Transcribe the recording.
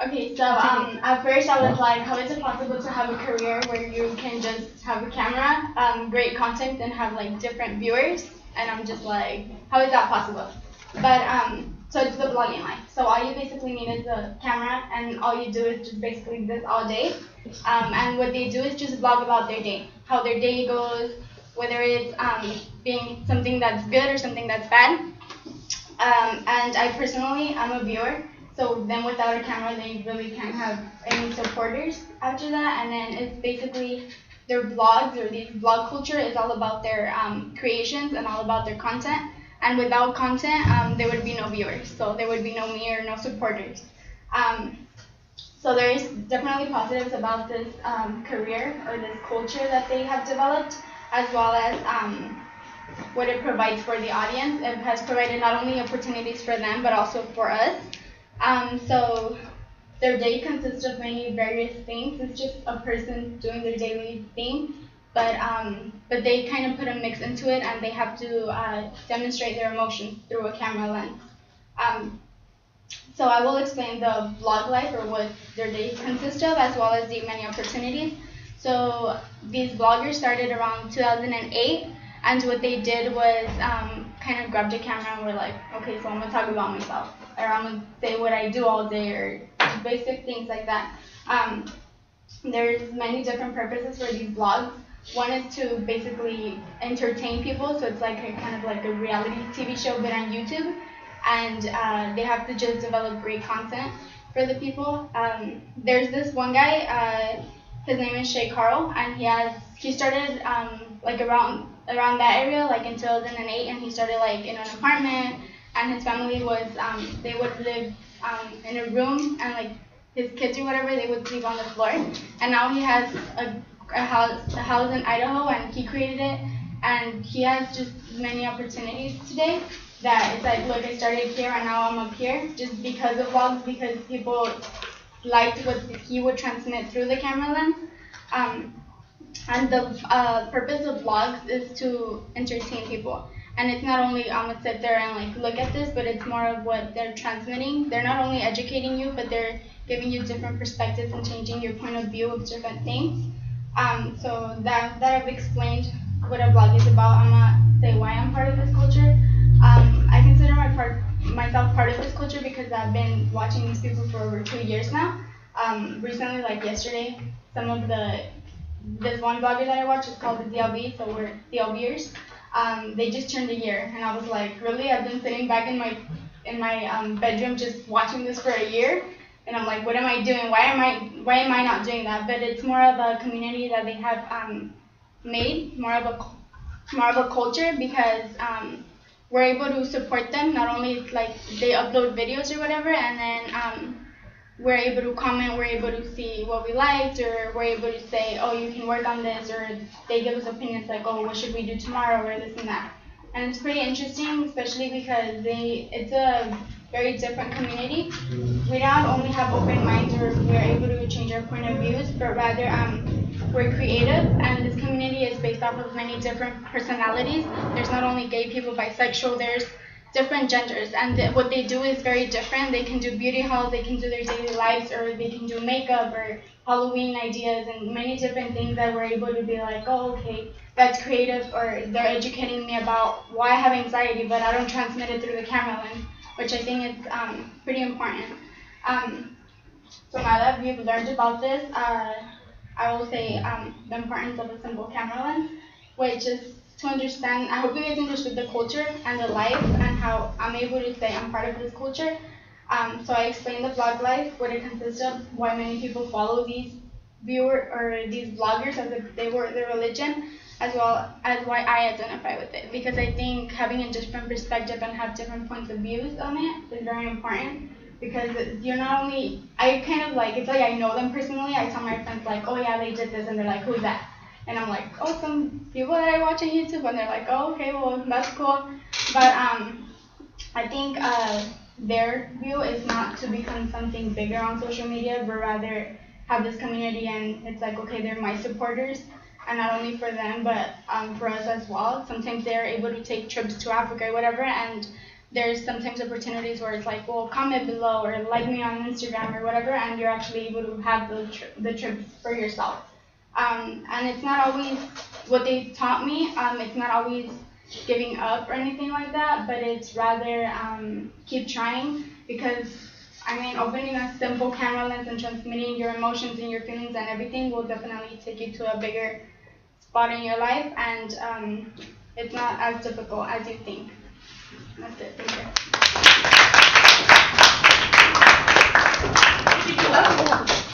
Okay, so at first I was like, how is it possible to have a career where you can just have a camera, great content, and have like different viewers? And I'm just like, how is that possible? But so it's the blogging life. So all you basically need is a camera, and all you do is just basically this all day. And what they do is just blog about their day, how their day goes, whether it's being something that's good or something that's bad. And I personally, I'm a viewer, so then without a camera, they really can't have any supporters after that. And then it's basically their vlogs or these vlog culture is all about their creations and all about their content. And without content, there would be no viewers, so there would be no me or no supporters. So there is definitely positives about this career or this culture that they have developed, as well as what it provides for the audience. It has provided not only opportunities for them, but also for us. So their day consists of many various things. It's just a person doing their daily thing, but they kind of put a mix into it, and they have to demonstrate their emotions through a camera lens. So I will explain the vlog life or what their day consists of, as well as the many opportunities. So these vloggers started around 2008, and what they did was kind of grabbed a camera and were like, okay, so I'm gonna talk about myself, or I'm gonna say what I do all day, or basic things like that. There's many different purposes for these vlogs. One is to basically entertain people, so it's like a kind of like a reality TV show but on YouTube, and they have to just develop great content for the people. There's this one guy, his name is Shay Carl, and he started like around that area, like in 2008, and he started like in an apartment, and his family was they would live in a room, and like his kids or whatever, they would sleep on the floor. And now he has a house in Idaho, and he created it, and he has just many opportunities today that it's like, look, I started here and now I'm up here just because of vlogs, because people liked what he would transmit through the camera lens. And the purpose of vlogs is to entertain people. And it's not only I'm gonna sit there and like look at this, but it's more of what they're transmitting. They're not only educating you, but they're giving you different perspectives and changing your point of view of different things. So that I've explained what a vlog is about. I'm gonna say why I'm part of this culture. I consider myself part of this culture because I've been watching these people for over 2 years now. Recently, like yesterday, this one blogger that I watch is called the DLB, so we're DLBers. They just turned a year, and I was like, really? I've been sitting back in my bedroom just watching this for a year, and I'm like, what am I doing? Why am I not doing that? But it's more of a community that they have made, more of a culture, because we're able to support them. Not only like they upload videos or whatever, and then we're able to comment, we're able to see what we liked, or we're able to say, oh, you can work on this, or they give us opinions like, oh, what should we do tomorrow, or this and that. And it's pretty interesting, especially because it's a very different community. We not only have open minds, or we're able to change our point of views, but rather we're creative, and this community is based off of many different personalities. There's not only gay people, bisexual, there's different genders, and what they do is very different. They can do beauty hauls, they can do their daily lives, or they can do makeup or Halloween ideas and many different things that we're able to be like, oh, okay, that's creative, or they're educating me about why I have anxiety, but I don't transmit it through the camera lens, which I think is pretty important. So now that we've learned about this, I will say the importance of a simple camera lens, which is to understand. I hope you guys understood the culture and the life, and how I'm able to say I'm part of this culture. So I explained the vlog life, what it consists of, why many people follow these these vloggers as if they were their religion, as well as why I identify with it. Because I think having a different perspective and have different points of views on it is very important. Because you're not only, I kind of like, it's like I know them personally. I tell my friends like, oh yeah, they did this, and they're like, who's that? And I'm like, oh, some people that I watch on YouTube, and they're like, oh, okay, well, that's cool. But I think their view is not to become something bigger on social media, but rather have this community, and it's like, okay, they're my supporters, and not only for them, but for us as well. Sometimes they're able to take trips to Africa or whatever, and there's sometimes opportunities where it's like, well, comment below or like me on Instagram or whatever, and you're actually able to have the trip for yourself. And it's not always what they taught me. It's not always giving up or anything like that, but it's rather keep trying, because I mean, opening a simple camera lens and transmitting your emotions and your feelings and everything will definitely take you to a bigger spot in your life, and it's not as difficult as you think. That's it. Thank you.